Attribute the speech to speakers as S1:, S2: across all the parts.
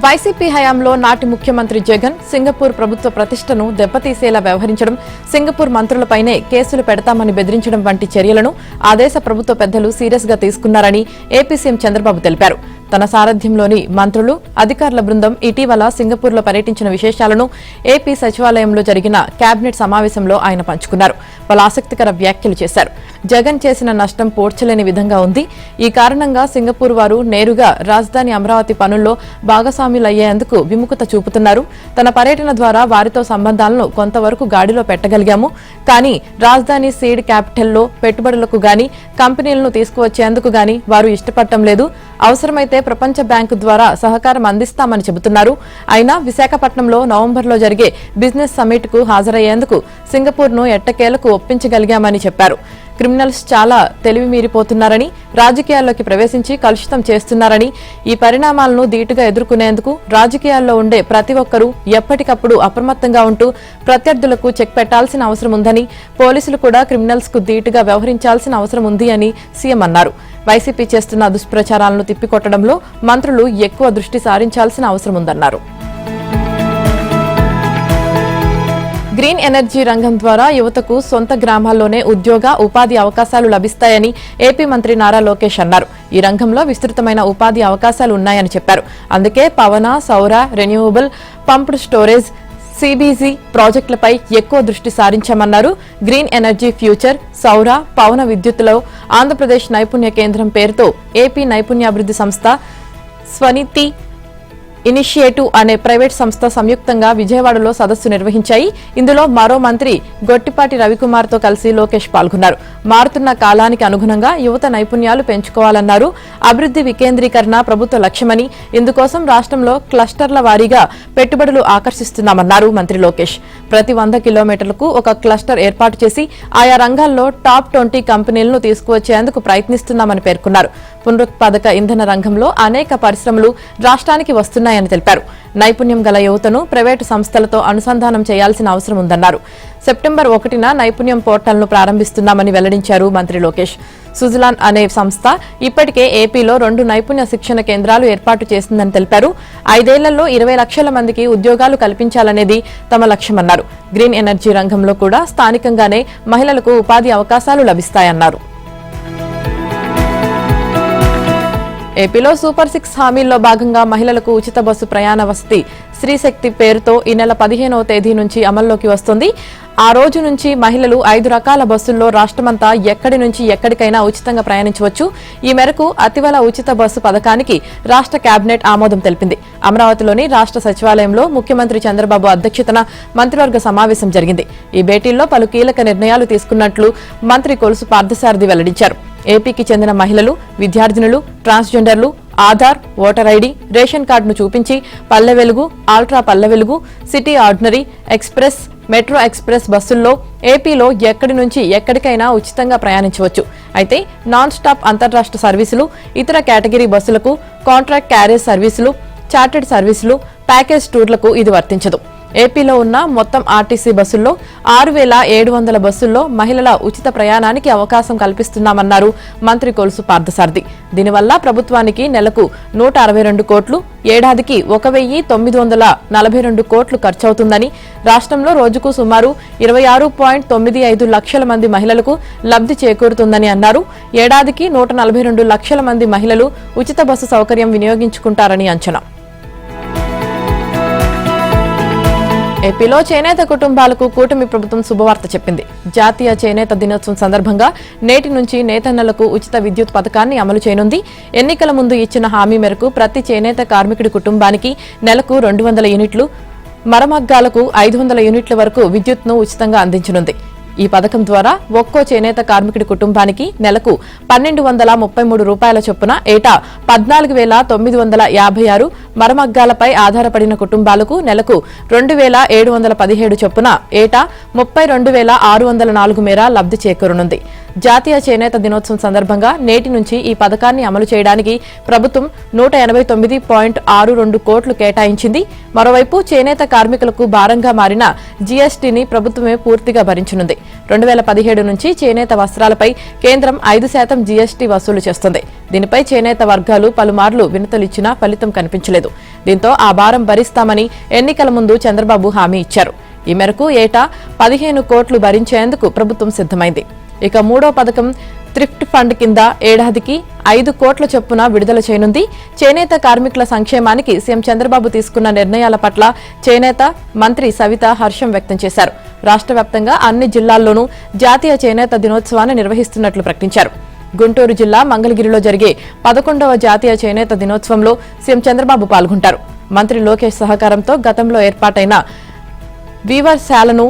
S1: YCP హయాంలో నాటి ముఖ్యమంత్రి జగన్ సింగపూర్ ప్రభుత్వ ప్రతిష్టను దెబ్బతీసేలా వ్యవహరించడం, సింగపూర్ మంత్రులపైనే కేసులు పెడతామని బెదిరించడం వంటి చర్యలను ఆ దేశ ప్రభుత్వ పెద్దలు సీరియస్ గా తీసుకున్నారని ఏపీ సీఎం చంద్రబాబు తెలిపారు. తన సారథ్యంలోని మంత్రులు, అధికారుల బృందం ఇటీవల సింగపూర్లో పర్యటించిన విశేషాలను ఏపీ సచివాలయంలో జరిగిన కేబినెట్ సమావేశంలో ఆయన పంచుకున్నారు. పలు ఆసక్తికర వ్యాఖ్యలు చేశారు. జగన్ చేసిన నష్టం పోడ్చలేని విధంగా ఉంది. ఈ కారణంగా సింగపూర్ వారు నేరుగా రాజధాని అమరావతి పనుల్లో భాగస్వాములయ్యేందుకు విముఖత చూపుతున్నారు. తన పర్యటన ద్వారా వారితో సంబంధాలను కొంతవరకు గాడిలో పెట్టగలిగాము. కానీ రాజధాని సీడ్ క్యాపిటల్లో పెట్టుబడులకు గాని, కంపెనీలను తీసుకువచ్చేందుకు గాని వారు ఇష్టపడటం లేదు. అవసరమైతే ప్రపంచ బ్యాంకు ద్వారా సహకారం అందిస్తామని చెబుతున్నారు. అయినా విశాఖపట్నంలో నవంబర్లో జరిగే బిజినెస్ సమ్మిట్ కు హాజరయ్యేందుకు సింగపూర్ను ఎట్టకేలకు ఒప్పించగలిగామని చెప్పారు. క్రిమినల్స్ చాలా తెలివి మీరిపోతున్నారని, రాజకీయాల్లోకి ప్రవేశించి కలుషితం చేస్తున్నారని, ఈ పరిణామాలను ధీటుగా ఎదుర్కొనేందుకు రాజకీయాల్లో ఉండే ప్రతి ఒక్కరూ ఎప్పటికప్పుడు అప్రమత్తంగా ఉంటూ ప్రత్యర్థులకు చెక్ పెట్టాల్సిన అవసరం ఉందని, పోలీసులు కూడా క్రిమినల్స్ కు ధీటుగా వ్యవహరించాల్సిన అవసరం ఉంది అని సీఎం అన్నారు. వైసీపీ చేస్తున్న దుష్ప్రచారాలను తిప్పికొట్టడంలో మంత్రులు ఎక్కువ దృష్టి సారించాల్సిన అవసరం ఉందన్నారు. గ్రీన్ ఎనర్జీ రంగం ద్వారా యువతకు సొంత గ్రామాల్లోనే ఉద్యోగ, ఉపాధి అవకాశాలు లభిస్తాయని ఏపీ మంత్రి నారా లోకేష్ అన్నారు. ఈ రంగంలో విస్తృతమైన ఉపాధి అవకాశాలు ఉన్నాయని చెప్పారు. అందుకే పవన, సౌర, రెన్యూవబుల్, పంప్డ్ స్టోరేజ్, సిబీజీ ప్రాజెక్టులపై ఎక్కువ దృష్టి సారించామన్నారు. గ్రీన్ ఎనర్జీ ఫ్యూచర్, సౌర, పవన విద్యుత్తులో ఆంధ్రప్రదేశ్ నైపుణ్య కేంద్రం పేరుతో ఏపీ నైపుణ్యాభివృద్ధి సంస్థ, స్వనిధి ఇనిషియేటివ్ అనే ప్రైవేట్ సంస్థ సంయుక్తంగా విజయవాడలో సదస్సు నిర్వహించాయి. ఇందులో మరో మంత్రి గొట్టిపాటి రవికుమార్తో కలిసి లోకేష్ పాల్గొన్నారు. మారుతున్న కాలానికి అనుగుణంగా యువత నైపుణ్యాలు పెంచుకోవాలన్నారు. అభివృద్ధి వికేంద్రీకరణ ప్రభుత్వ లక్ష్యమని, ఇందుకోసం రాష్ట్రంలో క్లస్టర్ల వారీగా పెట్టుబడులు ఆకర్షిస్తున్నామన్నారు మంత్రి లోకేష్. ప్రతి 100 కిలోమీటర్లకు ఒక క్లస్టర్ ఏర్పాటు చేసి ఆయా రంగాల్లో టాప్ 20 కంపెనీలను తీసుకువచ్చేందుకు ప్రయత్నిస్తున్నామని పేర్కొన్నారు. పునరుత్పాదక ఇంధన రంగంలో అనేక పరిశ్రమలు రాష్ట్రానికి వస్తున్నాయని తెలిపారు. నైపుణ్యం గల యువతను ప్రైవేటు సంస్థలతో అనుసంధానం చేయాల్సిన అవసరం ఉందన్నారు. సెప్టెంబర్ 1న నైపుణ్యం పోర్టల్ను ప్రారంభిస్తున్నామని వెల్లడించారు మంత్రి లోకేష్. సుజలాన్ అనే సంస్థ ఇప్పటికే ఏపీలో 2 నైపుణ్య శిక్షణ కేంద్రాలు ఏర్పాటు చేసిందని తెలిపారు. 5 ఏళ్లలో 20 లక్షల మందికి ఉద్యోగాలు కల్పించాలనేది తమ లక్ష్యమన్నారు. గ్రీన్ ఎనర్జీ రంగంలో కూడా స్థానికంగానే మహిళలకు ఉపాధి అవకాశాలు లభిస్తాయన్నారు. ఏపీలో సూపర్ 6 హామీల్లో భాగంగా మహిళలకు ఉచిత బస్సు ప్రయాణ వసతి స్త్రీశక్తి పేరుతో ఈ నెల 15వ తేదీ నుంచి అమల్లోకి వస్తుంది. ఆ రోజు నుంచి మహిళలు 5 రకాల బస్సుల్లో రాష్ట్రమంతా ఎక్కడి నుంచి ఎక్కడికైనా ఉచితంగా ప్రయాణించవచ్చు. ఈ మేరకు అతివల ఉచిత బస్సు పథకానికి రాష్ట్ర కేబినెట్ ఆమోదం తెలిపింది. అమరావతిలోని రాష్ట్ర సచివాలయంలో ముఖ్యమంత్రి చంద్రబాబు అధ్యక్షతన మంత్రివర్గ సమావేశం జరిగింది. ఈ భేటీల్లో పలు కీలక నిర్ణయాలు తీసుకున్నట్లు మంత్రి కొలుసు పార్థసారథి వెల్లడించారు. ఏపీకి చెందిన మహిళలు, విద్యార్థినులు, ట్రాన్స్జెండర్లు ఆధార్, ఓటర్ ఐడి, రేషన్ కార్డును చూపించి Palle Velugu, ultra Palle Velugu, city ordinary, express, metro express బస్సుల్లో ఏపీలో ఎక్కడి నుంచి ఎక్కడికైనా ఉచితంగా ప్రయాణించవచ్చు. అయితే నాన్ స్టాప్ అంతర్రాష్ట్ర సర్వీసులు, ఇతర కేటగిరీ బస్సులకు, కాంట్రాక్ట్ క్యారేజ్ సర్వీసులు, చార్టెడ్ సర్వీసులు, ప్యాకేజ్ టూర్లకు ఇది వర్తించదు. ఏపీలో ఉన్న మొత్తం ఆర్టీసీ బస్సుల్లో 6,700 బస్సుల్లో మహిళల ఉచిత ప్రయాణానికి అవకాశం కల్పిస్తున్నామన్నారు మంత్రి కొలుసు పార్థసారథి. దీనివల్ల ప్రభుత్వానికి నెలకు 162 కోట్లు, ఏడాదికి 1,942 కోట్లు ఖర్చవుతుందని, రాష్ట్రంలో రోజుకు సుమారు 26.95 లక్షల మంది మహిళలకు లబ్ధి చేకూరుతుందని అన్నారు. ఏడాదికి 142 లక్షల మంది మహిళలు ఉచిత బస్సు సౌకర్యం వినియోగించుకుంటారని అంచనా. ఏపీలో చేనేత కుటుంబాలకు కూటమి ప్రభుత్వం శుభవార్త చెప్పింది. జాతీయ చేనేత దినోత్సవం సందర్భంగా నేటి నుంచి నేతన్నలకు ఉచిత విద్యుత్ పథకాన్ని అమలు చేయనుంది. ఎన్నికల ముందు ఇచ్చిన హామీ మేరకు ప్రతి చేనేత కార్మికుడి కుటుంబానికి నెలకు 200 యూనిట్లు, మరమగ్గాలకు 500 యూనిట్ల వరకు విద్యుత్ను ఉచితంగా అందించనుంది. ఈ పథకం ద్వారా ఒక్కో చేనేత కార్మికుడి కుటుంబానికి నెలకు 1,233 రూపాయల చొప్పున ఏటా 14,956, మరమగ్గాలపై ఆధారపడిన కుటుంబాలకు నెలకు 2,717 చొప్పున ఏటా 32,604 మేర లబ్ధి చేకూరనుంది. జాతీయ చేనేత దినోత్సవం సందర్భంగా నేటి నుంచి ఈ పథకాన్ని అమలు చేయడానికి ప్రభుత్వం 189.62 కోట్లు కేటాయించింది. మరోవైపు చేనేత కార్మికులకు భారంగా మారిన జీఎస్టీని ప్రభుత్వమే పూర్తిగా భరించనుంది. 2017 నుంచి చేనేత వస్త్రాలపై కేంద్రం 5% జీఎస్టీ వసూలు చేస్తుంది. దీనిపై చేనేత వర్గాలు పలుమార్లు వినతులిచ్చినా ఫలితం కనిపించలేదు. దీంతో ఆ భారం భరిస్తామని ఎన్నికల ముందు చంద్రబాబు హామీ ఇచ్చారు. ఈ మేరకు ఏటా 15 కోట్లు భరించేందుకు ప్రభుత్వం సిద్ధమైంది. ఇక మూడో పథకం థ్రిఫ్ట్ ఫండ్ కింద ఏడాదికి 5 కోట్ల చొప్పున విడుదల చేయనుంది. చేనేత కార్మికుల సంక్షేమానికి సీఎం చంద్రబాబు తీసుకున్న నిర్ణయాల పట్ల చేనేత మంత్రి సవిత హర్షం వ్యక్తం చేశారు. రాష్ట్ర వ్యాప్తంగా అన్ని జిల్లాల్లోనూ జాతీయ చేనేత దినోత్సవాన్ని నిర్వహిస్తున్నట్లు ప్రకటించారు. గుంటూరు జిల్లా మంగళగిరిలో జరిగే 11వ జాతీయ చేనేత దినోత్సవంలో సీఎం చంద్రబాబు పాల్గొంటారు. మంత్రి లోకేష్ సహకారంతో గతంలో ఏర్పాటైన వీవర్శాలను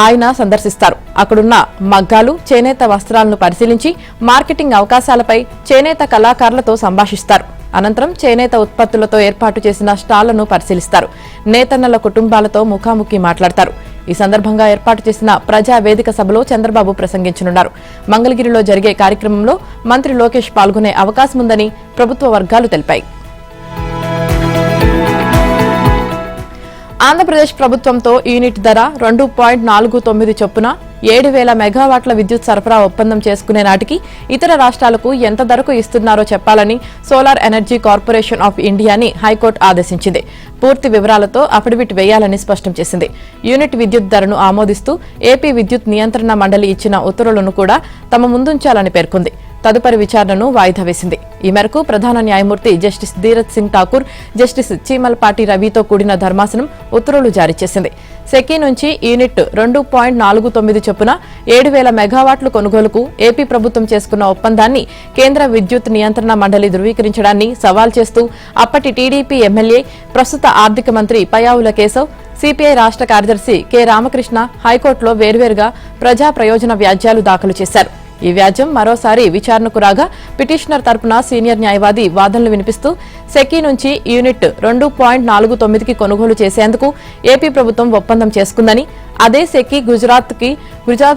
S1: ఆయన సందర్శిస్తారు. అక్కడున్న మగ్గాలు, చేనేత వస్త్రాలను పరిశీలించి మార్కెటింగ్ అవకాశాలపై చేనేత కళాకారులతో సంభాషిస్తారు. అనంతరం చేనేత ఉత్పత్తులతో ఏర్పాటు చేసిన స్టాళ్లను పరిశీలిస్తారు. నేతన్నల కుటుంబాలతో ముఖాముఖి మాట్లాడతారు. ఈ సందర్భంగా ఏర్పాటు చేసిన ప్రజా వేదిక సభలో చంద్రబాబు ప్రసంగించనున్నారు. మంగళగిరిలో జరిగే కార్యక్రమంలో మంత్రి లోకేష్ పాల్గొనే అవకాశముందని ప్రభుత్వ వర్గాలు తెలిపాయి. ఆంధ్రప్రదేశ్ ప్రభుత్వంతో యూనిట్ ధర 2.49 చొప్పున 7,000 మెగావాట్ల విద్యుత్ సరఫరా ఒప్పందం చేసుకునే నాటికి ఇతర రాష్ట్రాలకు ఎంత ధరకు ఇస్తున్నారో చెప్పాలని సోలార్ ఎనర్జీ కార్పొరేషన్ ఆఫ్ ఇండియాని హైకోర్టు ఆదేశించింది. పూర్తి వివరాలతో అఫిడవిట్ వేయాలని స్పష్టం చేసింది. యూనిట్ విద్యుత్ ధరను ఆమోదిస్తూ ఏపీ విద్యుత్ నియంత్రణ మండలి ఇచ్చిన ఉత్తర్వులను కూడా తమ ముందుంచాలని పేర్కొంది. తదుపరి విచారణను వాయిదా వేసింది. ఈ మేరకు ప్రధాన న్యాయమూర్తి జస్టిస్ ధీరజ్ సింగ్ ఠాకూర్, జస్టిస్ చీమలపాటి రవితో కూడిన ధర్మాసనం ఉత్తర్వులు జారీ చేసింది. సెకీ నుంచి యూనిట్ 2.49 చొప్పున 7,000 మెగావాట్ల కొనుగోలుకు ఏపీ ప్రభుత్వం చేసుకున్న ఒప్పందాన్ని కేంద్ర విద్యుత్ నియంత్రణ మండలి ధృవీకరించడాన్ని సవాల్ చేస్తూ అప్పటి టీడీపీ ఎమ్మెల్యే, ప్రస్తుత ఆర్థిక మంత్రి పయ్యావుల కేశవ్, సిపిఐ రాష్ట్ర కార్యదర్శి కె రామకృష్ణ హైకోర్టులో వేర్వేరుగా ప్రజా ప్రయోజన వ్యాజ్యాలు దాఖలు చేశారు. ఈ వ్యాజ్యం మరోసారి విచారణకు రాగా పిటిషనర్ తరపున సీనియర్ న్యాయవాది వాదనలు వినిపిస్తూ సెకీ నుంచి యూనిట్ 2.49కి కొనుగోలు చేసేందుకు ఏపీ ప్రభుత్వం ఒప్పందం చేసుకుందని, అదే సెకీ గుజరాత్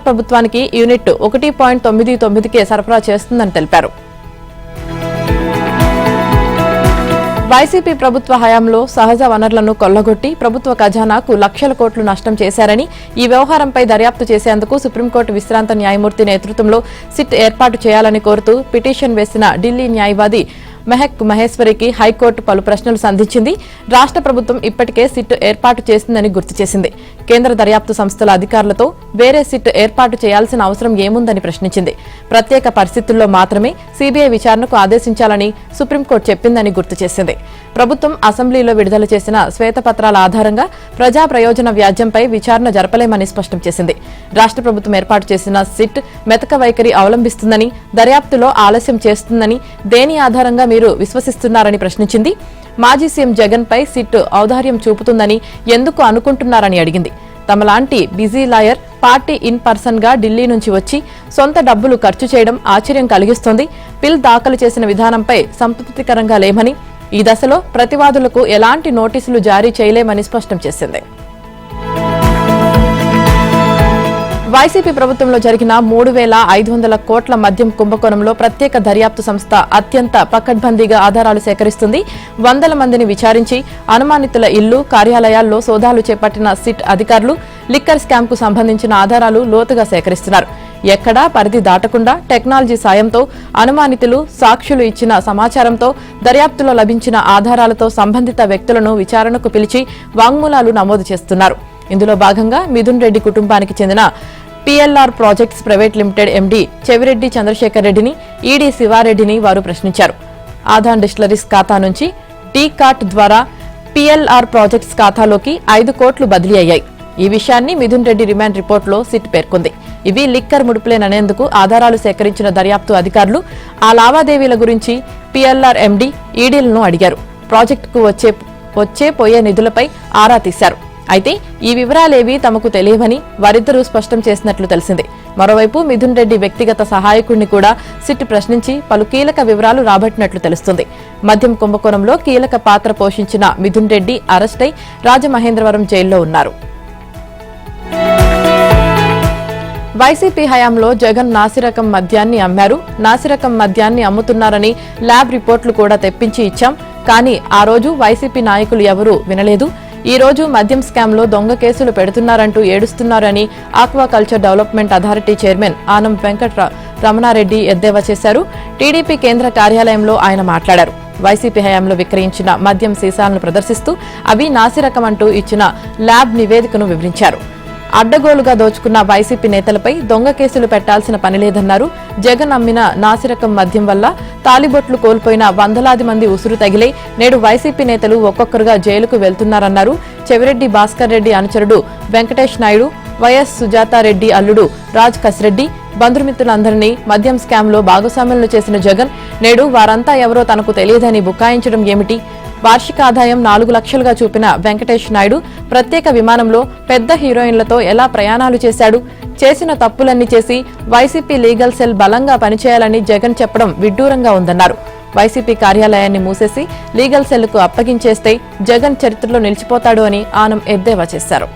S1: ప్రభుత్వానికి యూనిట్ 1.99కే సరఫరా చేస్తుందని తెలిపారు. వైసీపీ ప్రభుత్వ హయాంలో సహజ వనరులను కొల్లగొట్టి ప్రభుత్వ ఖజానాకు లక్షల కోట్లు నష్టం చేశారని, ఈ వ్యవహారంపై దర్యాప్తు చేసేందుకు సుప్రీంకోర్టు విశ్రాంత న్యాయమూర్తి నేతృత్వంలో సిట్ ఏర్పాటు చేయాలని కోరుతూ పిటిషన్ వేసిన ఢిల్లీ న్యాయవాది మెహక్ మహేశ్వరికి హైకోర్టు పలు ప్రశ్నలు సంధించింది. రాష్ట్ర ప్రభుత్వం ఇప్పటికే సిట్ ఏర్పాటు చేసిందని గుర్తు చేసింది. కేంద్ర దర్యాప్తు సంస్థల అధికారులతో వేరే సిట్ ఏర్పాటు చేయాల్సిన అవసరం ఏముందని ప్రశ్నించింది. ప్రత్యేక పరిస్థితుల్లో మాత్రమే సీబీఐ విచారణకు ఆదేశించాలని సుప్రీంకోర్టు చెప్పిందని గుర్తు చేసింది. ప్రభుత్వం అసెంబ్లీలో విడుదల చేసిన శ్వేతపత్రాల ఆధారంగా ప్రజా ప్రయోజన వ్యాజ్యంపై విచారణ జరపలేమని స్పష్టం చేసింది. రాష్ట్ర ప్రభుత్వం ఏర్పాటు చేసిన సిట్ మెతక వైఖరి అవలంబిస్తుందని, దర్యాప్తులో ఆలస్యం చేస్తుందని దేని ఆధారంగా మీరు విశ్వసిస్తున్నారని ప్రశ్నించింది. మాజీ సీఎం జగన్ పై సిట్ ఔదార్యం చూపుతుందని ఎందుకు అనుకుంటున్నారని అడిగింది. తమలాంటి busy lawyer party in person గా ఢిల్లీ నుంచి వచ్చి సొంత డబ్బులు ఖర్చు చేయడం ఆశ్చర్యం కలిగిస్తోంది. పిల్ దాఖలు చేసిన విధానంపై సంతృప్తికరంగా లేమని, ఈ దశలో ప్రతివాదులకు ఎలాంటి నోటీసులు జారీ చేయలేమని స్పష్టం చేసింది. వైసీపీ ప్రభుత్వంలో జరిగిన 3,500 కోట్ల మద్యం కుంభకోణంలో ప్రత్యేక దర్యాప్తు సంస్థ అత్యంత పకడ్బందీగా ఆధారాలు సేకరిస్తుంది. 100 మందిని విచారించి అనుమానితుల ఇల్లు, కార్యాలయాల్లో సోదాలు చేపట్టిన సిట్ అధికారులు లిక్కర్ స్కామ్ కు సంబంధించిన ఆధారాలు లోతుగా సేకరిస్తున్నారు. ఎక్కడా పరిధి దాటకుండా టెక్నాలజీ సాయంతో అనుమానితులు, సాక్షులు ఇచ్చిన సమాచారంతో, దర్యాప్తులో లభించిన ఆధారాలతో సంబంధిత వ్యక్తులను విచారణకు పిలిచి వాంగ్మూలాలు నమోదు చేస్తున్నారు. ఇందులో భాగంగా మిథున్ రెడ్డి కుటుంబానికి చెందిన PLR projects private limited MD Chevireddy Chandrasekhar రెడ్డిని, ఈడీ శివారెడ్డిని వారు ప్రశ్నించారు. ఆధాన్ డిస్టిలరీస్ ఖాతా నుంచి టీ కార్ట్ ద్వారా పిఎల్ఆర్ ప్రాజెక్ట్స్ ఖాతాలోకి 5 కోట్లు బదిలీ అయ్యాయి. ఈ విషయాన్ని మిథున్ రెడ్డి రిమాండ్ రిపోర్టులో సిట్ పేర్కొంది. ఇవి లిక్కర్ ముడుపులేననేందుకు ఆధారాలు సేకరించిన దర్యాప్తు అధికారులు ఆ లావాదేవీల గురించి పిఎల్ఆర్ ఎండీ, ఈడీలను అడిగారు. ప్రాజెక్టుకు వచ్చే పోయే నిధులపై ఆరా తీశారు. అయితే ఈ వివరాలేవీ తమకు తెలియవని వారిద్దరూ స్పష్టం చేసినట్లు తెలిసింది. మరోవైపు మిథున్ రెడ్డి వ్యక్తిగత సహాయకుడిని కూడా సిట్ ప్రశ్నించి పలు కీలక వివరాలు రాబట్టినట్లు తెలుస్తుంది. మద్యం కుంభకోణంలో కీలక పాత్ర పోషించిన మిథున్ రెడ్డి అరెస్టై రాజమహేంద్రవరం జైల్లో ఉన్నారు. వైసీపీ హయాంలో జగన్ నాసిరకం మద్యాన్ని అమ్మారు. నాసిరకం మద్యాన్ని అమ్ముతున్నారని ల్యాబ్ రిపోర్టులు కూడా తెప్పించి ఇచ్చాం. కానీ ఆ రోజు వైసీపీ నాయకులు ఎవరూ వినలేదు. ఈ రోజు మద్యం స్కామ్లో దొంగ కేసులు పెడుతున్నారంటూ ఏడుస్తున్నారని aquaculture development authority chairman Anam Venkata Ramana Reddy ఎద్దేవా చేశారు. టీడీపీ కేంద్ర కార్యాలయంలో ఆయన మాట్లాడారు. వైసీపీ హయాంలో విక్రయించిన మద్యం సీసాలను ప్రదర్శిస్తూ అవి నాసిరకం అంటూ ఇచ్చిన ల్యాబ్ నివేదికను వివరించారు. అడ్డగోలుగా దోచుకున్న వైసీపీ నేతలపై దొంగ కేసులు పెట్టాల్సిన పనిలేదన్నారు. జగన్ అమ్మిన నాసిరకం మద్యం వల్ల తాలిబొట్లు కోల్పోయిన వందలాది మంది ఉసురు తగిలే నేడు వైసీపీ నేతలు ఒక్కొక్కరుగా జైలుకు వెళ్తున్నారన్నారు. చెవిరెడ్డి భాస్కర్ రెడ్డి అనుచరుడు వెంకటేష్ నాయుడు, వైఎస్ సుజాతారెడ్డి అల్లుడు రాజ్ కసిరెడ్డి బంధుమిత్రులందరినీ మద్యం స్కామ్లో భాగస్వాములను చేసిన జగన్ నేడు వారంతా ఎవరో తనకు తెలియదని బుకాయించడం ఏమిటి? వార్షిక ఆదాయం 4 లక్షలుగా చూపిన వెంకటేష్ నాయుడు ప్రత్యేక విమానంలో పెద్ద హీరోయిన్లతో ఎలా ప్రయాణాలు చేశాడు? చేసిన తప్పులన్నీ చేసి వైసీపీ లీగల్ సెల్ బలంగా పనిచేయాలని జగన్ చెప్పడం విడ్డూరంగా ఉందన్నారు. వైసీపీ కార్యాలయాన్ని మూసేసి లీగల్ సెల్కు అప్పగించేస్తే జగన్ చరిత్రలో నిలిచిపోతాడు అని ఆనం ఎద్దేవా చేశారు.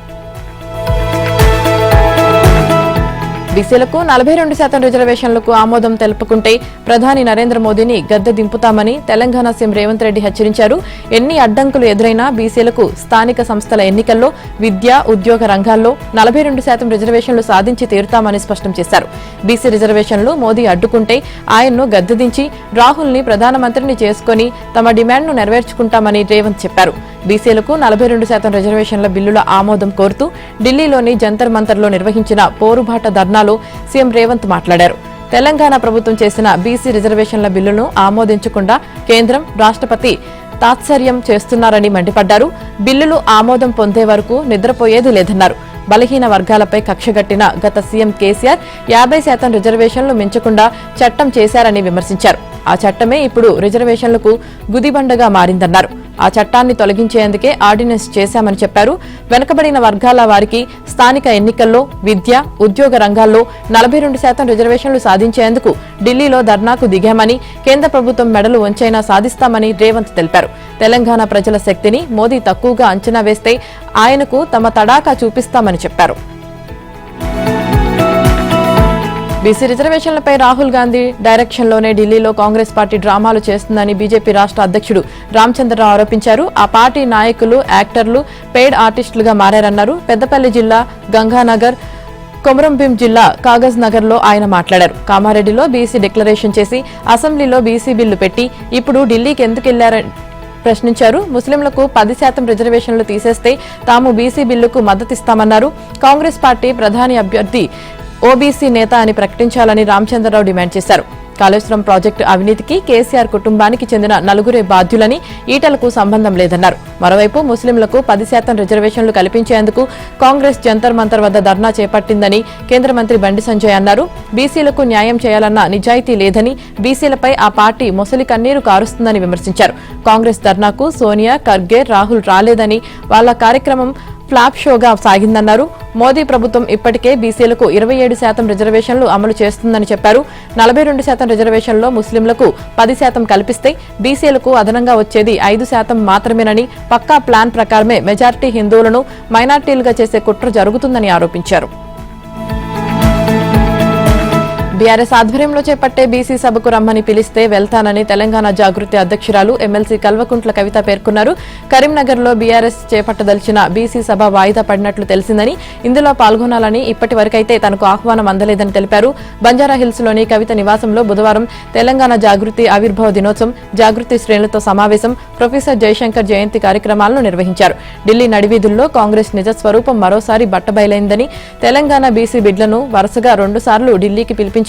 S1: బీసీలకు 42% రిజర్వేషన్లకు ఆమోదం తెలుపుకుంటే ప్రధాని నరేంద్ర మోదీని గద్దె దింపుతామని తెలంగాణ సీఎం రేవంత్ రెడ్డి హెచ్చరించారు. ఎన్ని అడ్డంకులు ఎదురైనా బీసీలకు స్థానిక సంస్థల ఎన్నికల్లో, విద్య, ఉద్యోగ రంగాల్లో 42% రిజర్వేషన్లు సాధించి తీరుతామని స్పష్టం చేశారు. బీసీ రిజర్వేషన్లు మోదీ అడ్డుకుంటే ఆయన్ను గద్దె దించి రాహుల్ని ప్రధానమంత్రిని చేసుకుని తమ డిమాండ్ను నెరవేర్చుకుంటామని రేవంత్ చెప్పారు. బీసీలకు 42% రిజర్వేషన్ల బిల్లుల ఆమోదం కోరుతూ ఢిల్లీలోని జంతర్ మంతర్లో నిర్వహించిన పోరుబాట ధర్నాలో సీఎం రేవంత్ మాట్లాడారు. తెలంగాణ ప్రభుత్వం చేసిన బీసీ రిజర్వేషన్ల బిల్లును ఆమోదించకుండా కేంద్రం, రాష్ట్రపతి తాత్సర్యం చేస్తున్నారని మండిపడ్డారు. బిల్లులు ఆమోదం పొందే వరకు నిద్రపోయేది లేదన్నారు. బలహీన వర్గాలపై కక్షగట్టిన గత సీఎం కేసీఆర్ 50% రిజర్వేషన్లు మించకుండా చట్టం చేశారని విమర్శించారు. ఆ చట్టమే ఇప్పుడు రిజర్వేషన్లకు గుదిబండగా మారిందన్నారు. ఆ చట్టాన్ని తొలగించేందుకే ఆర్డినెన్స్ చేశామని చెప్పారు. వెనుకబడిన వర్గాల వారికి స్థానిక ఎన్నికల్లో, విద్య, ఉద్యోగ రంగాల్లో 42% రిజర్వేషన్లు సాధించేందుకు ఢిల్లీలో ధర్నాకు దిగామని, కేంద్ర ప్రభుత్వం మెడలు వంచైనా సాధిస్తామని రేవంత్ తెలిపారు. తెలంగాణ ప్రజల శక్తిని మోదీ తక్కువగా అంచనా వేస్తే ఆయనకు తమ తడాకా చూపిస్తామని చెప్పారు. బీసీ రిజర్వేషన్లపై రాహుల్ గాంధీ డైరెక్షన్లోనే ఢిల్లీలో కాంగ్రెస్ పార్టీ డ్రామాలు చేస్తుందని బీజేపీ రాష్ట్ర అధ్యక్షుడు రామచంద్రరావు ఆరోపించారు. ఆ పార్టీ నాయకులు, యాక్టర్లు పెయిడ్ ఆర్టిస్టులుగా మారారన్నారు. పెద్దపల్లి జిల్లా గంగానగర్, కొమరంభీం జిల్లా కాగజ్ నగర్ లో ఆయన మాట్లాడారు. కామారెడ్డిలో బీసీ డిక్లరేషన్ చేసి అసెంబ్లీలో బీసీ బిల్లు పెట్టి ఇప్పుడు ఢిల్లీకి ఎందుకు వెళ్లారని ప్రశ్నించారు. ముస్లింలకు 10% రిజర్వేషన్లు తీసేస్తే తాము బీసీ బిల్లుకు మద్దతిస్తామన్నారు. కాంగ్రెస్ పార్టీ ప్రధాని అభ్యర్థి ఓబీసీ నేత అని ప్రకటించాలని రామచంద్రరావు డిమాండ్ చేశారు. కాళేశ్వరం ప్రాజెక్టు అవినీతికి కేసీఆర్ కుటుంబానికి చెందిన 4 బాధ్యులని, ఈటలకు సంబంధం లేదన్నారు. మరోవైపు ముస్లింలకు 10% రిజర్వేషన్లు కల్పించేందుకు కాంగ్రెస్ జంతర్ మంతర్ వద్ద ధర్నా చేపట్టిందని కేంద్ర మంత్రి బండి సంజయ్ అన్నారు. బీసీలకు న్యాయం చేయాలన్న నిజాయితీ లేదని, బీసీలపై ఆ పార్టీ మొసలి కన్నీరు కారుస్తుందని విమర్శించారు. కాంగ్రెస్ ధర్నాకు సోనియా, ఖర్గే, రాహుల్ రాలేదని, వాళ్ల కార్యక్రమం ఫ్లాప్ షోగా సాగిందన్నారు. మోదీ ప్రభుత్వం ఇప్పటికే బీసీలకు 27% రిజర్వేషన్లు అమలు చేస్తుందని చెప్పారు. 42% రిజర్వేషన్లో ముస్లింలకు 10% కల్పిస్తే బీసీలకు అదనంగా వచ్చేది 5% మాత్రమేనని, పక్కా ప్లాన్ ప్రకారమే మెజారిటీ హిందువులను మైనార్టీలుగా చేసే కుట్ర జరుగుతుందని ఆరోపించారు. బీఆర్ఎస్ ఆధ్వర్యంలో చేపట్టే బీసీ సభకు రమ్మని పిలిస్తే వెళ్తానని తెలంగాణ జాగృతి అధ్యక్షురాలు ఎమ్మెల్సీ కల్వకుంట్ల కవిత పేర్కొన్నారు. కరీంనగర్లో బీఆర్ఎస్ చేపట్టదలిచిన బీసీ సభ వాయిదా పడినట్లు తెలిసిందని, ఇందులో పాల్గొనాలని ఇప్పటి వరకైతే తనకు ఆహ్వానం అందలేదని తెలిపారు. బంజారాహిల్స్లోని కవిత నివాసంలో బుధవారం తెలంగాణ జాగృతి ఆవిర్భావ దినోత్సవం, జాగృతి శ్రేణులతో సమావేశం, ప్రొఫెసర్ జయశంకర్ జయంతి కార్యక్రమాలను నిర్వహించారు. ఢిల్లీ నడివీధుల్లో కాంగ్రెస్ నిజస్వరూపం మరోసారి బట్టబయలైందని, తెలంగాణ బీసీ బిడ్లను వరుసగా 2 సార్లు ఢిల్లీకి పిలిపించి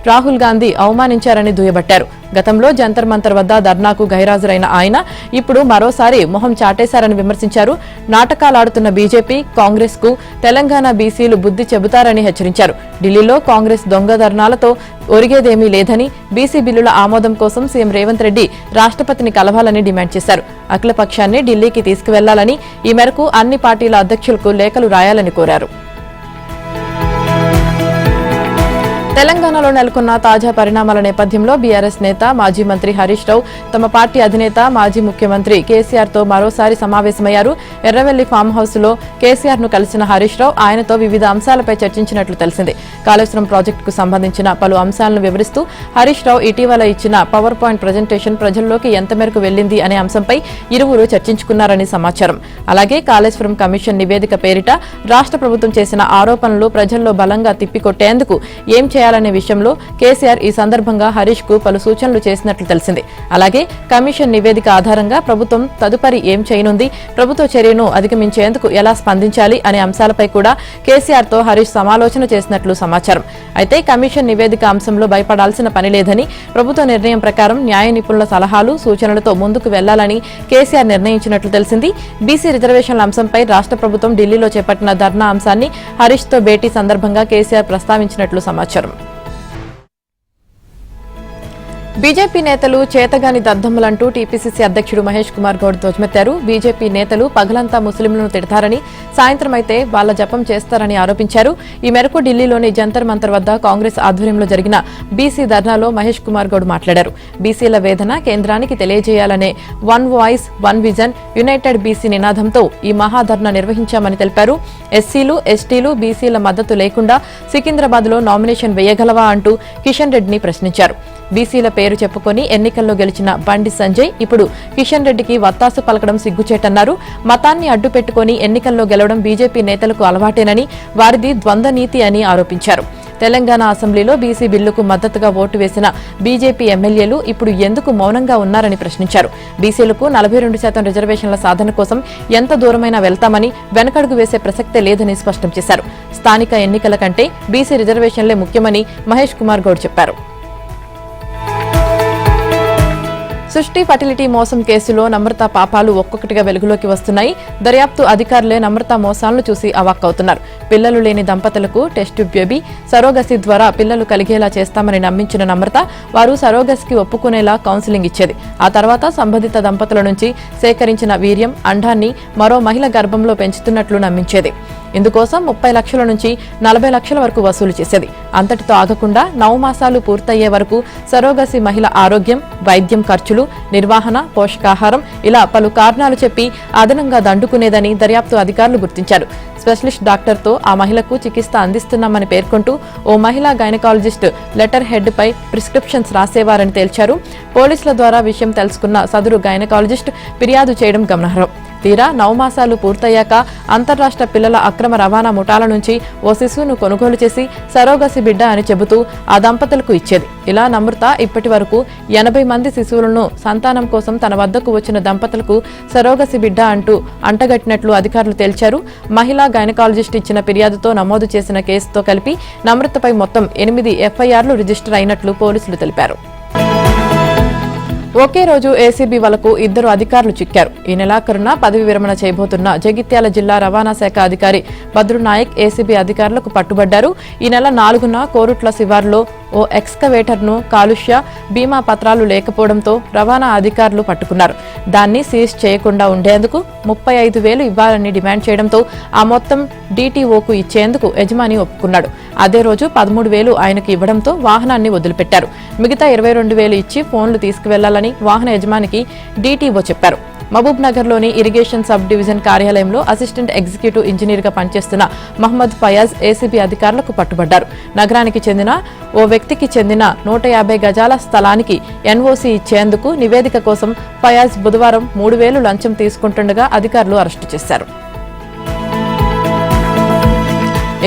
S1: రాహుల్ గాంధీ అవమానించారని దుయ్యబట్టారు. గతంలో జంతర్ మంతర్ వద్ద ధర్నాకు గైరాజరైన ఆయన ఇప్పుడు మరోసారి మొహం చాటేశారని విమర్శించారు. నాటకాలాడుతున్న బీజేపీ, కాంగ్రెస్ కు తెలంగాణ బీసీలు బుద్ధి చెబుతారని హెచ్చరించారు. ఢిల్లీలో కాంగ్రెస్ దొంగ ధర్నాలతో ఒరిగేదేమీ లేదని, బీసీ బిల్లుల ఆమోదం కోసం సీఎం రేవంత్ రెడ్డి రాష్ట్రపతిని కలవాలని డిమాండ్ చేశారు. అఖిలపక్షాన్ని ఢిల్లీకి తీసుకువెళ్లాలని, ఈ మేరకు అన్ని పార్టీల అధ్యక్షులకు లేఖలు రాయాలని కోరారు. తెలంగాణలో నెలకొన్న తాజా పరిణామాల నేపథ్యంలో బీఆర్ఎస్ నేత మాజీ మంత్రి హరీష్ రావు తమ పార్టీ అధినేత మాజీ ముఖ్యమంత్రి కేసీఆర్ తో మరోసారి సమావేశమయ్యారు. ఎర్రవెల్లి ఫామ్ హౌస్ లో కేసీఆర్ ను కలిసిన హరీష్ రావు ఆయనతో వివిధ అంశాలపై చర్చించినట్లు తెలిసింది. కాళేశ్వరం ప్రాజెక్టుకు సంబంధించిన పలు అంశాలను వివరిస్తూ హరీష్ రావు ఇటీవల ఇచ్చిన పవర్ పాయింట్ ప్రజెంటేషన్ ప్రజల్లోకి ఎంత మేరకు వెళ్లింది అనే అంశంపై ఇరువురు చర్చించుకున్నారని సమాచారం. అలాగే కాళేశ్వరం కమిషన్ నివేదిక పేరిట రాష్ట్ర ప్రభుత్వం చేసిన ఆరోపణలు ప్రజల్లో బలంగా తిప్పికొట్టేందుకు ఏం చేయాలనే విషయంలో కేసీఆర్ ఈ సందర్భంగా హరీష్ కు పలు సూచనలు చేసినట్లు తెలిసింది. అలాగే కమిషన్ నివేదిక ఆధారంగా ప్రభుత్వం తదుపరి ఏం చేయనుంది, ప్రభుత్వ చర్యను అధిగమించేందుకు ఎలా స్పందించాలి అనే అంశాలపై కూడా కేసీఆర్ తో హరీష్ సమాలోచన చేసినట్లు సమాచారం. అయితే కమిషన్ నివేదిక అంశంలో భయపడాల్సిన పని లేదని, ప్రభుత్వ నిర్ణయం ప్రకారం న్యాయ నిపుణుల సలహాలు సూచనలతో ముందుకు వెళ్లాలని కేసీఆర్ నిర్ణయించినట్లు తెలిసింది. బీసీ రిజర్వేషన్ల అంశంపై రాష్ట్ర ప్రభుత్వం ఢిల్లీలో చేపట్టిన ధర్నా అంశాన్ని హరీష్ తో భేటీ సందర్భంగా కేసీఆర్ ప్రస్తావించినట్లు సమాచారం. బీజేపీ నేతలు చేతగాని దద్దమ్మలంటూ టీపీసీసీ అధ్యక్షుడు మహేష్ కుమార్ గౌడ్ ధ్వజమెత్తారు. బీజేపీ నేతలు పగలంతా ముస్లింలను తిడతారని, సాయంత్రం అయితే వాళ్ల జపం చేస్తారని ఆరోపించారు. ఈ మేరకు ఢిల్లీలోని జంతర్ మంతర్ వద్ద కాంగ్రెస్ ఆధ్వర్యంలో జరిగిన బీసీ ధర్నాలో మహేష్ కుమార్ గౌడ్ మాట్లాడారు. బీసీల వేదన కేంద్రానికి తెలియజేయాలనే one voice one vision united BC నినాదంతో ఈ మహాధర్నా నిర్వహించామని తెలిపారు. ఎస్సీలు ఎస్టీలు బీసీల మద్దతు లేకుండా సికింద్రాబాద్ లో నామినేషన్ వేయగలవా అంటూ కిషన్ రెడ్డిని ప్రశ్నించారు. బీసీల పేరు చెప్పుకొని ఎన్నికల్లో గెలిచిన బండి సంజయ్ ఇప్పుడు కిషన్ రెడ్డికి వత్తాసు పలకడం సిగ్గుచేటన్నారు. మతాన్ని అడ్డు పెట్టుకుని ఎన్నికల్లో గెలవడం బీజేపీ నేతలకు అలవాటేనని, వారిది ద్వంద్వ నీతి అని ఆరోపించారు. తెలంగాణ అసెంబ్లీలో బీసీ బిల్లుకు మద్దతుగా ఓటు వేసిన బీజేపీ ఎమ్మెల్యేలు ఇప్పుడు ఎందుకు మౌనంగా ఉన్నారని ప్రశ్నించారు. బీసీలకు 42% రిజర్వేషన్ల సాధన కోసం ఎంత దూరమైనా వెళ్తామని, వెనకడుగు వేసే ప్రసక్తే లేదని స్పష్టం చేశారు. స్థానిక ఎన్నికల కంటే బీసీ రిజర్వేషన్లే ముఖ్యమని మహేష్ కుమార్ గౌడ్ చెప్పారు. సృష్టి ఫర్టిలిటీ మోసం కేసులో నమ్రత పాపాలు ఒక్కొక్కటిగా వెలుగులోకి వస్తున్నాయి. దర్యాప్తు అధికారులే నమ్రత మోసాలను చూసి అవాక్కవుతున్నారు. పిల్లలు లేని దంపతులకు టెస్ట్ బేబీ, సరోగసి ద్వారా పిల్లలు కలిగేలా చేస్తామని నమ్మించిన నమ్రత వారు సరోగసికి ఒప్పుకునేలా కౌన్సిలింగ్ ఇచ్చేది. ఆ తర్వాత సంబంధిత దంపతుల నుంచి సేకరించిన వీర్యం, అండాన్ని మరో మహిళ గర్భంలో పెంచుతున్నట్లు నమ్మించేది. ఇందుకోసం 30 లక్షల నుంచి 40 లక్షల వరకు వసూలు చేసేది. అంతటితో ఆగకుండా 9 మాసాలు పూర్తయ్యే వరకు సరోగసి మహిళ ఆరోగ్యం, వైద్యం ఖర్చులు, నిర్వహణ, పోషకాహారం ఇలా పలు కారణాలు చెప్పి అదనంగా దండుకునేదని దర్యాప్తు అధికారులు గుర్తించారు. స్పెషలిస్ట్ డాక్టర్తో ఆ మహిళకు చికిత్స అందిస్తున్నామని పేర్కొంటూ ఓ మహిళా గైనకాలజిస్ట్ లెటర్ హెడ్ పై ప్రిస్క్రిప్షన్స్ రాసేవారని తేల్చారు. పోలీసుల ద్వారా విషయం తెలుసుకున్న సదరు గైనకాలజిస్ట్ ఫిర్యాదు చేయడం గమనార్హం. తీరా 9 మాసాలు పూర్తయ్యాక అంతర్రాష్ట్ర పిల్లల అక్రమ రవాణా ముఠాల నుంచి ఓ శిశువును కొనుగోలు చేసి సరోగసి బిడ్డ అని చెబుతూ ఆ దంపతులకు ఇచ్చేది. ఇలా నమ్రత ఇప్పటి వరకు 80 మంది శిశువులను సంతానం కోసం తన వద్దకు వచ్చిన దంపతులకు సరోగసి బిడ్డ అంటూ అంటగట్టినట్లు అధికారులు తేల్చారు. మహిళా గైనకాలజిస్ట్ ఇచ్చిన ఫిర్యాదుతో నమోదు చేసిన కేసుతో కలిపి నమ్రతపై మొత్తం 8 ఎఫ్ఐఆర్లు రిజిస్టర్ అయినట్లు పోలీసులు తెలిపారు. ఒకే రోజు ఏసీబీ వలకు 2 అధికారులు చిక్కారు. ఈ నెలాఖరున పదవి విరమణ చేయబోతున్న జగిత్యాల జిల్లా రవాణా శాఖ అధికారి బద్రునాయక్ ఏసీబీ అధికారులకు పట్టుబడ్డారు. ఈ నెల 4న కోరుట్ల శివార్లో ఓ ఎక్స్కవేటర్ను కాలుష్య బీమా పత్రాలు లేకపోవడంతో రవాణా అధికారులు పట్టుకున్నారు. దాన్ని సీజ్ చేయకుండా ఉండేందుకు 35,000 ఇవ్వాలని డిమాండ్ చేయడంతో ఆ మొత్తం డీటీఓకు ఇచ్చేందుకు యజమాని ఒప్పుకున్నాడు. అదే రోజు 13,000 ఆయనకు ఇవ్వడంతో వాహనాన్ని వదిలిపెట్టారు. మిగతా 22,000 ఇచ్చి ఫోన్లు తీసుకువెళ్లాలని వాహన యజమానికి డీటీఓ చెప్పారు. మహబూబ్ నగర్ లోని ఇరిగేషన్ సబ్ డివిజన్ కార్యాలయంలో అసిస్టెంట్ ఎగ్జిక్యూటివ్ ఇంజనీర్ గా పనిచేస్తున్న మహమ్మద్ ఫయాజ్ ఏసీబీ అధికారులకు పట్టుబడ్డారు. నగరానికి చెందిన ఓ వ్యక్తికి చెందిన 150 గజాల స్థలానికి ఎన్ఓసీ ఇచ్చేందుకు నివేదిక కోసం ఫయాజ్ బుధవారం 3,000 లంచం తీసుకుంటుండగా అధికారులు అరెస్టు చేశారు.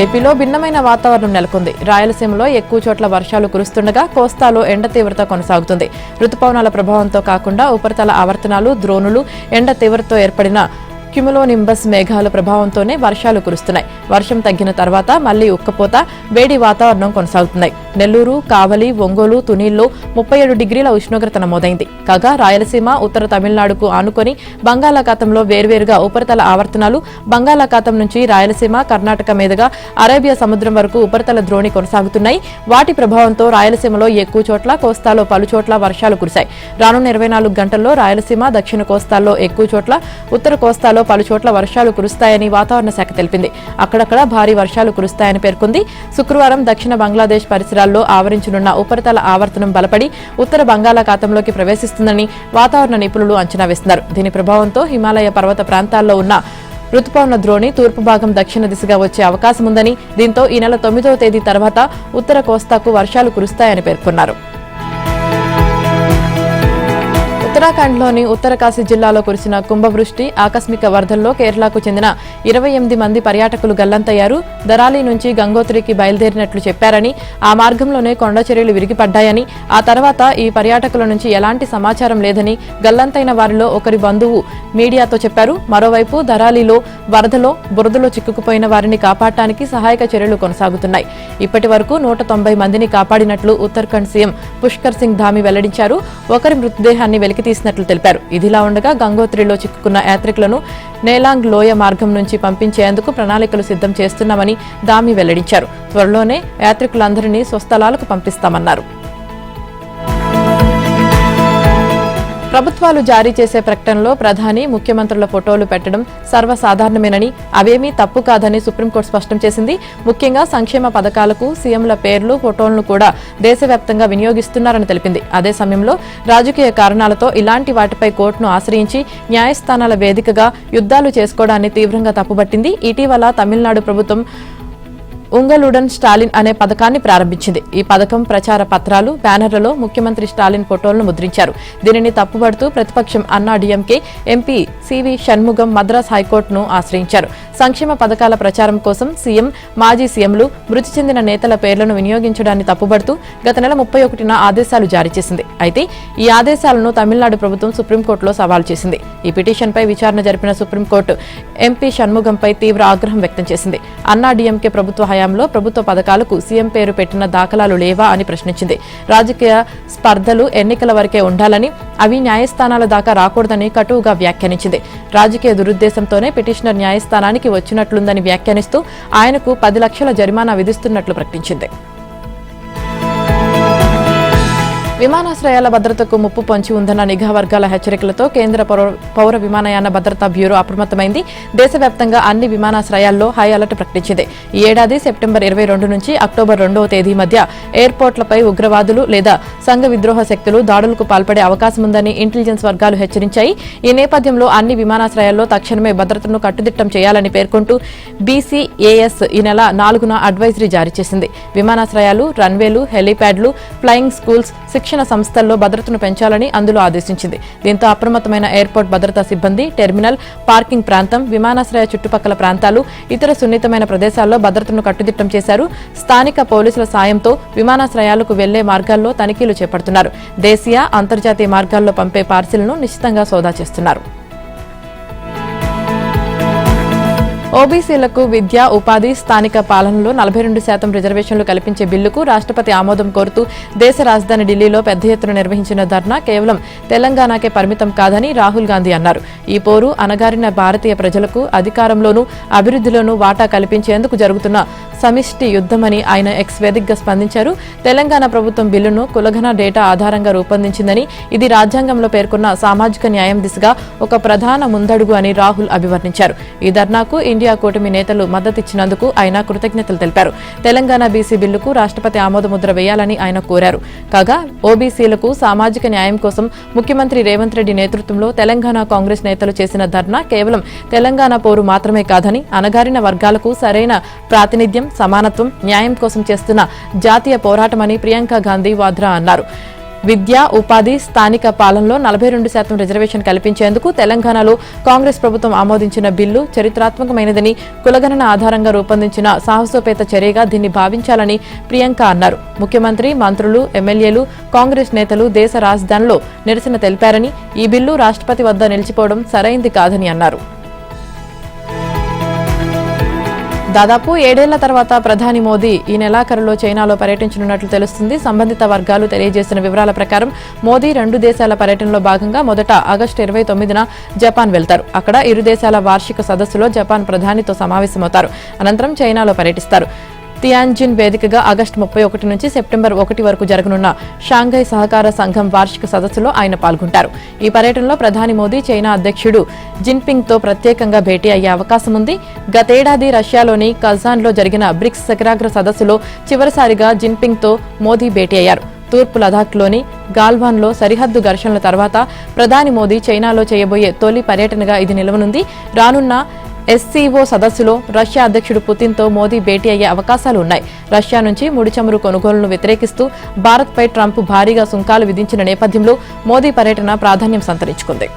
S1: ఏపీలో భిన్నమైన వాతావరణం నెలకొంది. రాయలసీమలో ఎక్కువ చోట్ల వర్షాలు కురుస్తుండగా కోస్తాలో ఎండ తీవ్రత కొనసాగుతుంది. రుతుపవనాల ప్రభావంతో కాకుండా ఉపరితల ఆవర్తనాలు, ద్రోణులు, ఎండ తీవ్రతతో ఏర్పడిన క్యుములోనింబస్ మేఘాల ప్రభావంతోనే వర్షాలు కురుస్తున్నాయి. వర్షం తగ్గిన తర్వాత మళ్లీ ఉక్కపోత, వేడి వాతావరణం కొనసాగుతున్నాయి. నెల్లూరు, కావలి, ఒంగోలు, తునిల్లో 37 డిగ్రీల ఉష్ణోగ్రత నమోదైంది. కాగా రాయలసీమ, ఉత్తర తమిళనాడుకు ఆనుకొని బంగాళాఖాతంలో వేర్వేరుగా ఉపరితల ఆవర్తనాలు, బంగాళాఖాతం నుంచి రాయలసీమ, కర్ణాటక మీదుగా అరేబియా సముద్రం వరకు ఉపరితల ద్రోణి కొనసాగుతున్నాయి. వాటి ప్రభావంతో రాయలసీమలో ఎక్కువ చోట్ల, కోస్తాలో పలుచోట్ల వర్షాలు కురిశాయి. రానున్న 24 గంటల్లో రాయలసీమ, దక్షిణ కోస్తాల్లో ఎక్కువ చోట్ల, ఉత్తర కోస్తాలో పలుచోట్ల వర్షాలు కురుస్తాయని వాతావరణ శాఖ తెలిపింది. అక్కడ అక్కడక్కడ భారీ వర్షాలు కురుస్తాయని పేర్కొంది. శుక్రవారం దక్షిణ బంగ్లాదేశ్ పరిసరాల్లో ఆవరించనున్న ఉపరితల ఆవర్తనం బలపడి ఉత్తర బంగాళాఖాతంలోకి ప్రవేశిస్తుందని వాతావరణ నిపుణులు అంచనా వేస్తున్నారు. దీని ప్రభావంతో హిమాలయ పర్వత ప్రాంతాల్లో ఉన్న రుతుపవన ద్రోణి తూర్పు భాగం దక్షిణ దిశగా వచ్చే అవకాశం ఉందని, దీంతో ఈ నెల 9వ తేదీ తర్వాత ఉత్తర కోస్తాకు వర్షాలు కురుస్తాయని పేర్కొన్నారు. ఉత్తరాఖండ్లోని ఉత్తరకాశీ జిల్లాలో కురిసిన కుంభవృష్టి, ఆకస్మిక వరదల్లో కేరళకు చెందిన 28 మంది పర్యాటకులు గల్లంతయ్యారు. దరాలి నుంచి గంగోత్రికి బయలుదేరినట్లు చెప్పారని, ఆ మార్గంలోనే కొండచర్యలు విరిగిపడ్డాయని, ఆ తర్వాత ఈ పర్యాటకుల నుంచి ఎలాంటి సమాచారం లేదని గల్లంతైన వారిలో ఒకరి బంధువు మీడియాతో చెప్పారు. మరోవైపు దరాలిలో వరదలో బురదలో చిక్కుకుపోయిన వారిని కాపాడటానికి సహాయక చర్యలు కొనసాగుతున్నాయి. ఇప్పటి వరకు 190 మందిని కాపాడినట్లు ఉత్తరాఖండ్ సీఎం పుష్కర్ సింగ్ ధామి వెల్లడించారు. ఒకరి మృతదేహాన్ని వెలికి తీసినట్లు తెలిపారు. ఇదిలా ఉండగా గంగోత్రిలో చిక్కుకున్న యాత్రికులను నేలాంగ్ లోయ మార్గం నుంచి పంపించేందుకు ప్రణాళికలు సిద్ధం చేస్తున్నామని ధామి వెల్లడించారు. త్వరలోనే యాత్రికులందరినీ స్వస్థలాలకు పంపిస్తామన్నారు. ప్రభుత్వాలు జారీ చేసే ప్రకటనలో ప్రధాని, ముఖ్యమంత్రుల ఫోటోలు పెట్టడం సర్వసాధారణమేనని, అవేమీ తప్పు కాదని సుప్రీంకోర్టు స్పష్టం చేసింది. ముఖ్యంగా సంక్షేమ పథకాలకు సీఎంల పేర్లు, ఫోటోలను కూడా దేశవ్యాప్తంగా వినియోగిస్తున్నారని తెలిపింది. అదే సమయంలో రాజకీయ కారణాలతో ఇలాంటి వాటిపై కోర్టును ఆశ్రయించి న్యాయస్థానాల వేదికగా యుద్ధాలు చేసుకోవడాన్ని తీవ్రంగా తప్పుబట్టింది. ఇటీవల తమిళనాడు ప్రభుత్వం ఉంగలుడన్ స్టాలిన్ అనే పథకాన్ని ప్రారంభించింది. ఈ పథకం ప్రచార పత్రాలు, బ్యానర్లలో ముఖ్యమంత్రి స్టాలిన్ ఫోటోలను ముద్రించారు. దీనిని తప్పుపడుతూ ప్రతిపక్షం అన్నా డీఎంకే ఎంపీ సివి షణ్ముగం మద్రాస్ హైకోర్టును ఆశ్రయించారు. సంక్షేమ పథకాల ప్రచారం కోసం సీఎం, మాజీ సీఎంలు, మృతి చెందిన నేతల పేర్లను వినియోగించడాన్ని తప్పుబడుతూ గత నెల 31న ఆదేశాలు జారీ చేసింది. అయితే ఈ ఆదేశాలను తమిళనాడు ప్రభుత్వం సుప్రీంకోర్టులో సవాల్ చేసింది. ఈ పిటిషన్పై విచారణ జరిపిన సుప్రీంకోర్టు ఎంపీ షణ్ముగంపై తీవ్ర ఆగ్రహం వ్యక్తం చేసింది. అన్నా డీఎంకే ప్రభుత్వ హయాంలో ప్రభుత్వ పథకాలకు సీఎం పేరు పెట్టిన దాఖలాలు లేవా అని ప్రశ్నించింది. రాజకీయ స్పర్ధలు ఎన్నికల వరకే ఉండాలని, అవి న్యాయస్థానాల దాకా రాకూడదని కటువుగా వ్యాఖ్యానించింది. రాజకీయ దురుద్దేశంతోనే పిటిషనర్ న్యాయస్థానానికి వచ్చినట్లుందని వ్యాఖ్యానిస్తూ ఆయనకు 10 లక్షల జరిమానా విధిస్తున్నట్లు ప్రకటించింది. విమానాశ్రయాల భద్రతకు ముప్పు పొంచి ఉందన్న నిఘా వర్గాల హెచ్చరికలతో కేంద్ర పౌర విమానయాన భద్రతా బ్యూరో అప్రమత్తమైంది. దేశవ్యాప్తంగా అన్ని విమానాశ్రయాల్లో హై అలర్ట్ ప్రకటించింది. ఈ ఏడాది సెప్టెంబర్ 22 నుంచి అక్టోబర్ 2వ తేదీ మధ్య ఎయిర్పోర్ట్లపై ఉగ్రవాదులు లేదా సంఘ విద్రోహ శక్తులు దాడులకు పాల్పడే అవకాశం ఉందని ఇంటెలిజెన్స్ వర్గాలు హెచ్చరించాయి. ఈ నేపథ్యంలో అన్ని విమానాశ్రయాల్లో తక్షణమే భద్రతను కట్టుదిట్టం చేయాలని పేర్కొంటూ బీసీఏఎస్ ఈ నెల 4న అడ్వైజరీ జారీ చేసింది. విమానాశ్రయాలు, రన్వేలు, హెలీప్యాడ్లు, ఫ్లయింగ్ స్కూల్స్, శిక్షణ సంస్థల్లో భద్రతను పెంచాలని అందులో ఆదేశించింది. దీంతో అప్రమత్తమైన ఎయిర్పోర్ట్ భద్రతా సిబ్బంది టెర్మినల్, పార్కింగ్ ప్రాంతం, విమానాశ్రయ చుట్టుపక్కల ప్రాంతాలు, ఇతర సున్నితమైన ప్రదేశాల్లో భద్రతను కట్టుదిట్టం చేశారు. స్థానిక పోలీసుల సాయంతో విమానాశ్రయాలకు వెళ్లే మార్గాల్లో తనిఖీలు చేపడుతున్నారు. దేశీయ, అంతర్జాతీయ మార్గాల్లో పంపే పార్సిల్ను నిశ్చితంగా సోదా చేస్తున్నారు. ఓబీసీలకు విద్య, ఉపాధి, స్థానిక పాలనలో 42% రిజర్వేషన్లు కల్పించే బిల్లుకు రాష్ట్రపతి ఆమోదం కోరుతూ దేశ రాజధాని ఢిల్లీలో పెద్ద ఎత్తున నిర్వహించిన ధర్నా కేవలం తెలంగాణకే పరిమితం కాదని రాహుల్ గాంధీ అన్నారు. ఈ పోరు అణగారిన భారతీయ ప్రజలకు అధికారంలోనూ అభివృద్ధిలోనూ వాటా కల్పించేందుకు జరుగుతున్న సమిష్టి యుద్ధమని ఆయన ఎక్స్ వేదికగా స్పందించారు. తెలంగాణ ప్రభుత్వం బిల్లును కులగణ డేటా ఆధారంగా రూపొందించిందని, ఇది రాజ్యాంగంలో పేర్కొన్న సామాజిక న్యాయం దిశగా ఒక ప్రధాన ముందడుగు అని రాహుల్ అభివర్ణించారు. ఈ ధర్నాకు ఇండియా కూటమి నేతలు మద్దతిచ్చినందుకు ఆయన కృతజ్ఞతలు తెలిపారు. తెలంగాణ బీసీ బిల్లుకు రాష్ట్రపతి ఆమోదముద్ర వేయాలని ఆయన కోరారు. కాగా ఓబీసీలకు సామాజిక న్యాయం కోసం ముఖ్యమంత్రి రేవంత్ రెడ్డి నేతృత్వంలో తెలంగాణ కాంగ్రెస్ నేతలు చేసిన ధర్నా కేవలం తెలంగాణ పోరు మాత్రమే కాదని, అణగారిన వర్గాలకు సరైన ప్రాతినిధ్యం, సమానత్వం, న్యాయం కోసం చేస్తున్న జాతీయ పోరాటమని ప్రియాంక గాంధీ వాద్రా అన్నారు. విద్య, ఉపాధి, స్థానిక పాలనలో 42% రిజర్వేషన్ కల్పించేందుకు తెలంగాణలో కాంగ్రెస్ ప్రభుత్వం ఆమోదించిన బిల్లు చరిత్రాత్మకమైనదని, కులగణన ఆధారంగా రూపొందించిన సాహసోపేత చర్యగా దీన్ని భావించాలని ప్రియాంక అన్నారు. ముఖ్యమంత్రి, మంత్రులు, ఎమ్మెల్యేలు, కాంగ్రెస్ నేతలు దేశ రాజధానిలో నిరసన తెలిపారని, ఈ బిల్లు రాష్ట్రపతి వద్ద నిలిచిపోవడం సరైంది కాదని అన్నారు. దాదాపు 7 ఏళ్ల తర్వాత ప్రధాని మోదీ ఈ నెలాఖరులో చైనాలో పర్యటించనున్నట్లు తెలుస్తుంది. సంబంధిత వర్గాలు తెలియజేసిన వివరాల ప్రకారం మోదీ 2 దేశాల పర్యటనలో భాగంగా మొదట ఆగస్టు 29న జపాన్ వెళ్తారు. అక్కడ ఇరు దేశాల వార్షిక సదస్సులో జపాన్ ప్రధానితో సమావేశమవుతారు. అనంతరం చైనాలో పర్యటిస్తారు. తియాన్జిన్ వేదికగా ఆగస్టు 31 నుంచి సెప్టెంబర్ 1 వరకు జరగనున్న షాంఘై సహకార సంఘం వార్షిక సదస్సులో ఆయన పాల్గొంటారు. ఈ పర్యటనలో ప్రధాని మోదీ చైనా అధ్యక్షుడు జిన్పింగ్ తో ప్రత్యేకంగా భేటీ అయ్యే అవకాశం ఉంది. గతేడాది రష్యాలోని కజాన్లో జరిగిన బ్రిక్స్ శిఖరాగ్ర సదస్సులో చివరిసారిగా జిన్పింగ్ తో మోదీ భేటీ అయ్యారు. తూర్పు లదాఖ్లోని గాల్వాన్లో సరిహద్దు ఘర్షణల తర్వాత ప్రధాని మోదీ చైనాలో చేయబోయే తొలి పర్యటనగా ఇది నిలవనుంది. రానున్న ఎస్సీఓ సదస్సులో రష్యా అధ్యక్షుడు పుతిన్తో మోదీ భేటీ అయ్యే అవకాశాలు ఉన్నాయి. రష్యా నుంచి ముడి చమురు కొనుగోలును వ్యతిరేకిస్తూ భారత్పై ట్రంప్ భారీగా సుంకాలు విధించిన నేపథ్యంలో మోదీ పర్యటన ప్రాధాన్యం సంతరించుకుంది.